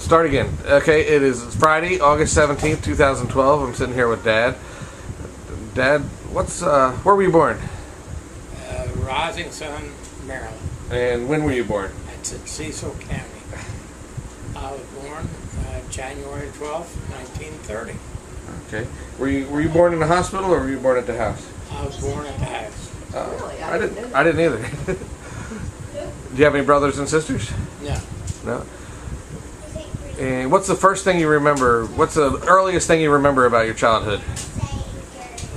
Start again. Okay, it is Friday, August 17th, 2012. I'm sitting here with Dad. Dad, where were you born? Rising Sun, Maryland. And when were you born? That's in Cecil County. I was born January 12th, 1930. Okay. Were you born in the hospital or were you born at the house? I was born at the house. Really? I didn't either. Do you have any brothers and sisters? No. No. And what's the first thing you remember? What's the earliest thing you remember about your childhood?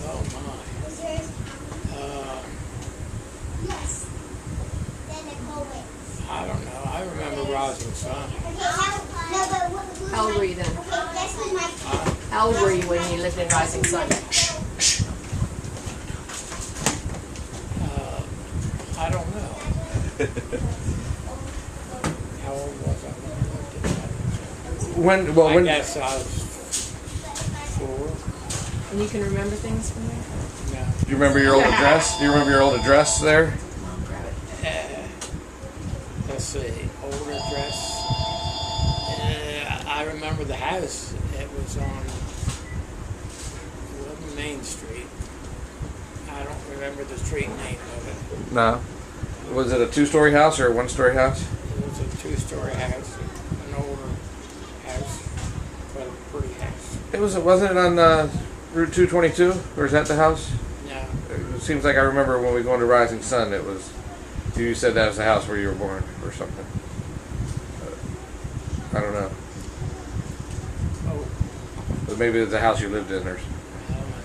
Oh my. I don't know. I remember Rising Sun. How old were you then? How old were you when you lived in Rising Sun? I don't know. How old was I when I lived in Rising Sun? I guess I was 4. And you can remember things from there? No. Do you remember your old address? Do you remember your old address there? Mom, grab it. Let's see, old address. I remember the house. It was on Main Street. I don't remember the street name of it. No. Was it a 2-story house or a 1-story house? It was a 2-story house, an older house, but a pretty house. Wasn't it on Route 222? Or is that the house? No. It seems like I remember when we go into Rising Sun, it was. You said that was the house where you were born or something. I don't know. Oh, But maybe it's the house you lived in or. I don't know.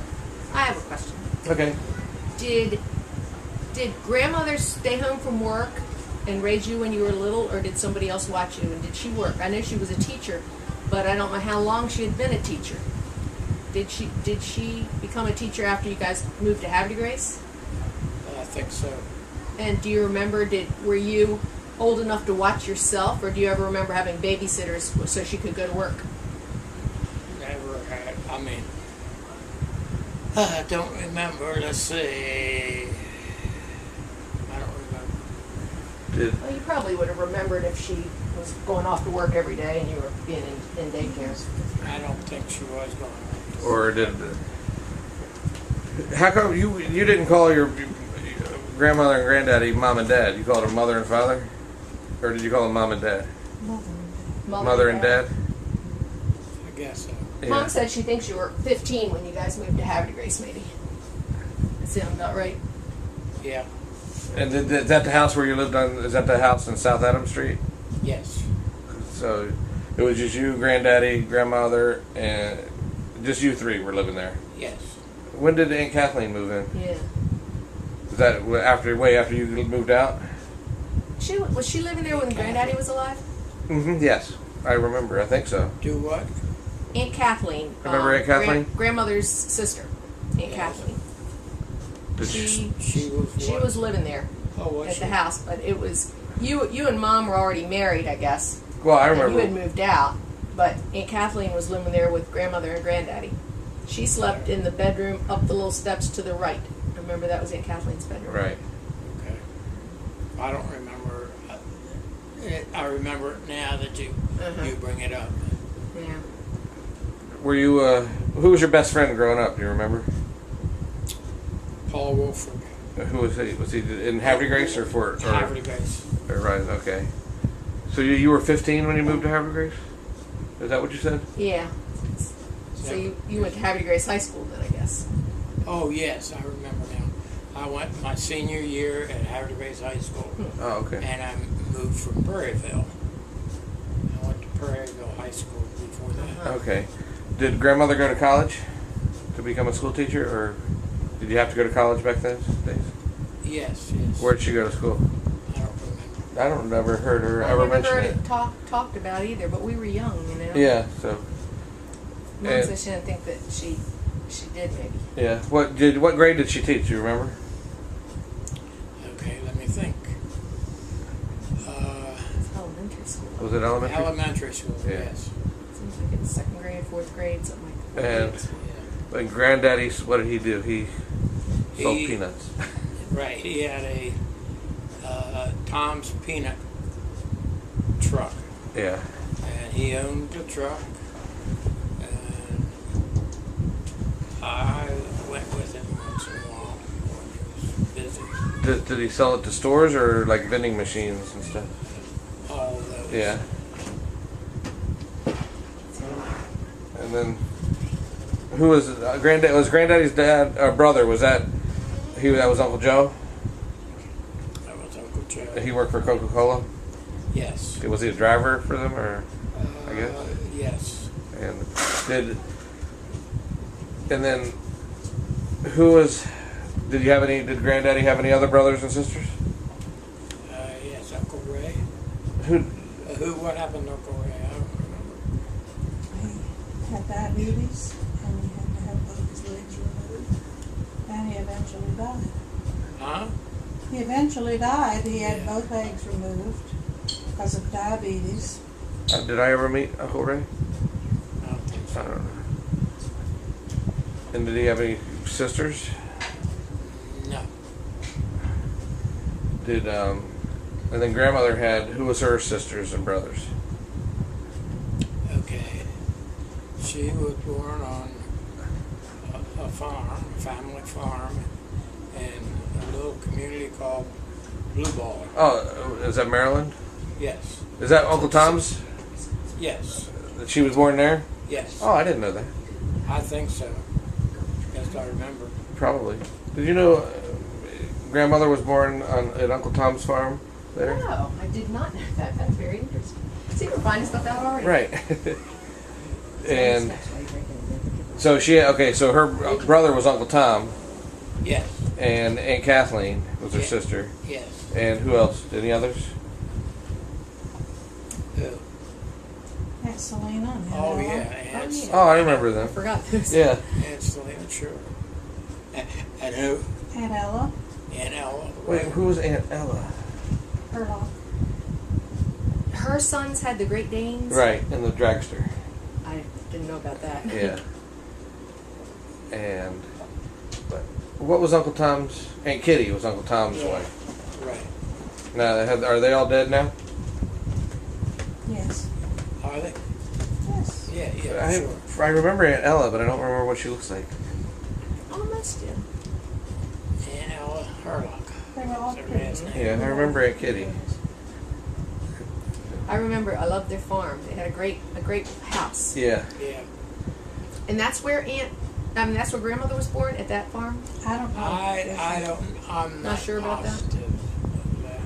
I have a question. Okay. Did grandmother stay home from work and raise you when you were little, or did somebody else watch you? And did she work? I know she was a teacher, but I don't know how long she had been a teacher. Did she become a teacher after you guys moved to Havre de Grace? I think so. And do you remember, were you old enough to watch yourself, or do you ever remember having babysitters so she could go to work? Never had. I don't remember. Let's see. I don't remember. Well, you probably would have remembered if she was going off to work every day and you were being in daycare. I don't think she was going on. Or did. How come you didn't call your grandmother and granddaddy mom and dad? You called them mother and father? Or did you call them mom and dad? Mother and dad? I guess so. Yeah. Mom said she thinks you were 15 when you guys moved to Havre de Grace, maybe. That sound about right. Yeah. And is that the house where you lived on? Is that the house in South Adams Street? Yes. So it was just you, granddaddy, grandmother, and just you three were living there. Yes. When did Aunt Kathleen move in? Yeah. Was that way after you moved out? Was she living there when Granddaddy was alive? Mm-hmm. Yes, I remember. I think so. Do what? Aunt Kathleen. Remember Aunt Kathleen? Grandmother's sister, Aunt Yes. Kathleen. Did She what? was living there Oh, was at she? the house, but it was you and Mom were already married, I guess. Well, I And remember. you had moved out, but Aunt Kathleen was living there with Grandmother and Granddaddy. She slept in the bedroom up the little steps to the right. I remember that was Aunt Kathleen's bedroom. Right. Okay. I don't remember. I remember it now that you bring it up. Yeah. Were you? Who was your best friend growing up? Do you remember? Paul Wolford. Who was he? Was he in Havre de Grace or Fort? Havre de Grace. Right. Okay. So you were 15 when you moved to Havre de Grace? Is that what you said? Yeah. So you went to Havre de Grace High School then, I guess. Oh, yes, I remember now. I went my senior year at Havre de Grace High School, Oh, okay. and I moved from Prairieville. I went to Prairieville High School before that. Okay. Did grandmother go to college to become a school teacher, or did you have to go to college back then? Yes. Where did she go to school? I don't remember. I don't never heard her I ever never mention heard it. it talked about either, but we were young, you know. Yeah. So. Mom And- said she didn't think that she did maybe. Yeah. What grade did she teach? Do you remember? Okay, let me think. It's elementary school. Was it elementary? Elementary school, Yeah. yes. Seems like it's 2nd grade, 4th grade, something like that. And Yeah. like granddaddy's, what did he do? He sold He- peanuts. Right, he had a Tom's Peanut truck, Yeah. and he owned the truck, and I went with him once in a while when he was busy. Did he sell it to stores or like vending machines and stuff? All of those. Yeah. And then, who was granddad? Was granddaddy's dad brother? Was that he? That was Uncle Joe. That was Uncle Joe. He worked for Coca-Cola. Yes. Was he a driver for them, or I guess? Yes. And then who was? Did you have any? Did Granddaddy have any other brothers and sisters? Yes, Uncle Ray. Who? What happened to Uncle Ray? I don't remember. He had diabetes, and he had to have both his legs removed, and he eventually died. Huh? He eventually died. He had Yeah. both legs removed because of diabetes. Did I ever meet Uncle Ray? I don't think I so. don't know. And did he have any sisters? No. Did and then grandmother had, who was her sisters and brothers? Okay. She was born on a farm, a family farm, in a little community called Blue Ball. Oh, is that Maryland? Yes. Is that Uncle Tom's? Yes. That she was born there? Yes. Oh, I didn't know that. I think so. Yes, I remember. Probably. Did you know grandmother was born at Uncle Tom's farm there? No, I did not know that. That's very interesting. See, we're finding stuff out already. Right. And so so her brother was Uncle Tom, Yes. and Aunt Kathleen was her Yeah. sister. Yes. And who else? Any others? Who? Aunt Selena and Aunt Oh, Ella. yeah. Oh, Aunt, yeah. Oh, I remember I them. forgot this. Yeah. Aunt Selena, sure. And who? Aunt Ella, Aunt Ella. Wait, who was Aunt Ella? Herlock. Her sons had the Great Danes. Right, in the dragster. I didn't know about that. Yeah. And but what was Uncle Tom's? Aunt Kitty was Uncle Tom's Yeah. wife. Right. Now are they all dead now? Yes. Are they? Yes. Yeah, sure. I remember Aunt Ella, but I don't remember what she looks like. Almost did. Aunt Ella Herlock. They were all Their pretty. last name. Yeah, I remember Aunt Kitty. I remember. I loved their farm. They had a great house. Yeah. Yeah. And that's where that's where grandmother was born, at that farm. I don't know. I'm Not sure about that? positive of that.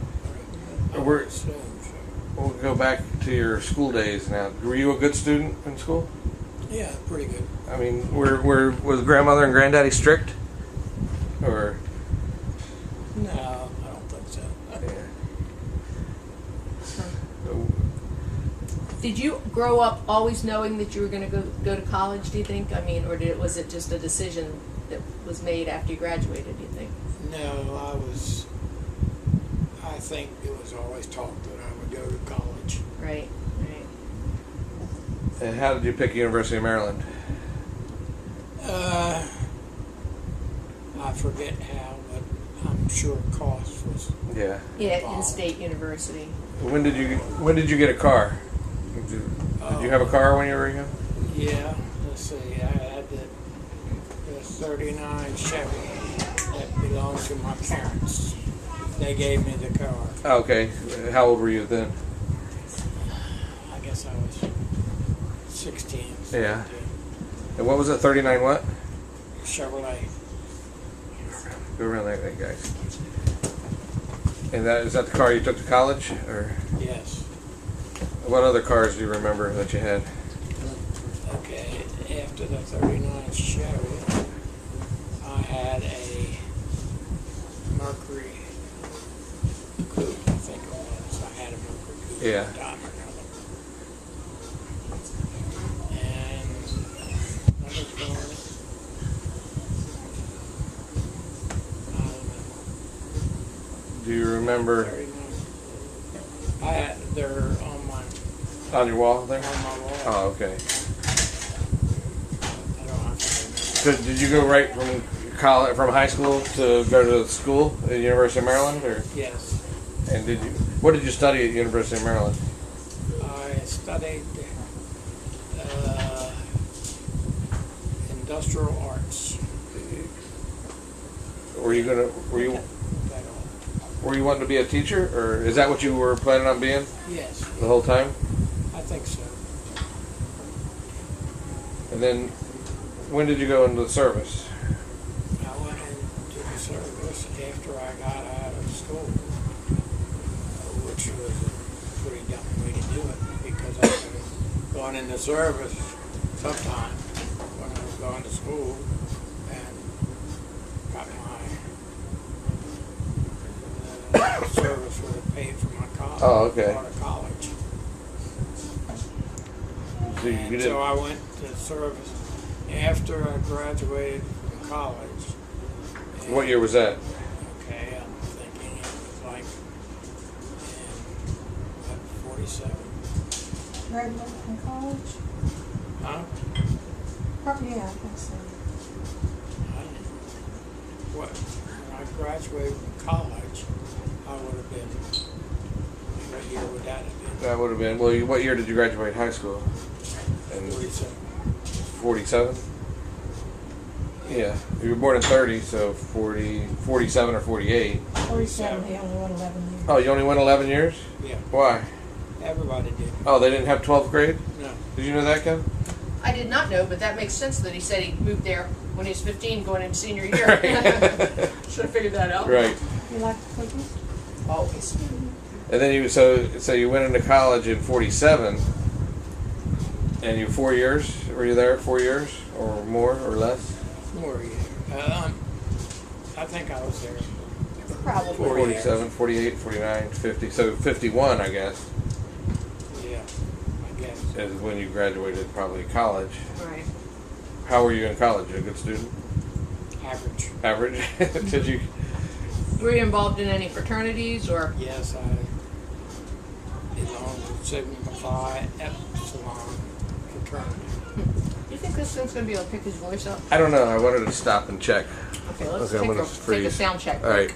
I We're- would assume so. We'll go back to your school days now. Were you a good student in school? Yeah, pretty good. I mean, was grandmother and granddaddy strict? Or No, I don't think so. Did you grow up always knowing that you were going to go to college? Do you think? I mean, or was it just a decision that was made after you graduated? Do you think? No, I think it was always talked that I would go to college. Right. Right. And how did you pick University of Maryland? I forget how, but I'm sure cost was. Yeah. Yeah, Wow. in-state university. When did you get a car? Did you have a car when you were young? Yeah, let's see. I had the 39 Chevy that belonged to my parents. They gave me the car. Oh, okay. How old were you then? I guess I was 16. Yeah. And what was it? 39 what? Chevrolet. Go around that way, guys. And is that the car you took to college, or Yes. what other cars do you remember that you had? Okay, after the 39 Chevy, I had a Mercury Coupe, I think it was. I had a Mercury Coupe Yeah. at the time or another. And I was born, Do you remember 39. They're on your wall there? on my wall. Oh, okay. I don't have to remember. So did you go right from from high school to go to school at University of Maryland, or Yes, what did you study at University of Maryland? I studied industrial arts. Were you wanting to be a teacher, or is that what you were planning on being Yes, the whole time? I think so. And then, when did you go into the service? I went into the service after I got out of school, which was a pretty dumb way to do it because I could have gone into service sometime when I was going to school and got my service would have paid for my college. Oh, okay. Part of college. So you And didn't. so I went to service after I graduated from college. What year was that? Okay, I'm thinking it was like in 47. Graduated from college? Huh? Probably, yeah, I think so. I don't know. When I graduated from college, I would have been, what year would that have been? That would have been. Well, what year did you graduate high school? In 47. 47? Yeah. You were born in 30, so 47 or 48. 47, he only went 11 years. Oh, you only went 11 years? Yeah, Why? everybody did. Oh, they didn't have 12th grade? No. Did you know that, Ken? I did not know, but that makes sense that he said he moved there when he was 15 going into senior year. Right. Should have figured that out. Right. You like the cookies? Always. And then so you went into college in 47, and you 4 years? Were you there 4 years or more or less? More years. I think I was there. Probably. 47, 48, 49, 50. So 51, I guess, Yeah, I guess. is when you graduated probably college. Right. How were you in college? A good student? Average. Average? Did you? Were you involved in any fraternities or? Yes, I belonged to Sigma Phi Epsilon fraternity. You think this thing's gonna be able to pick his voice up? I don't know. I wanted to stop and check. Okay, let's Okay, I'm gonna take a freeze. sound check. All right.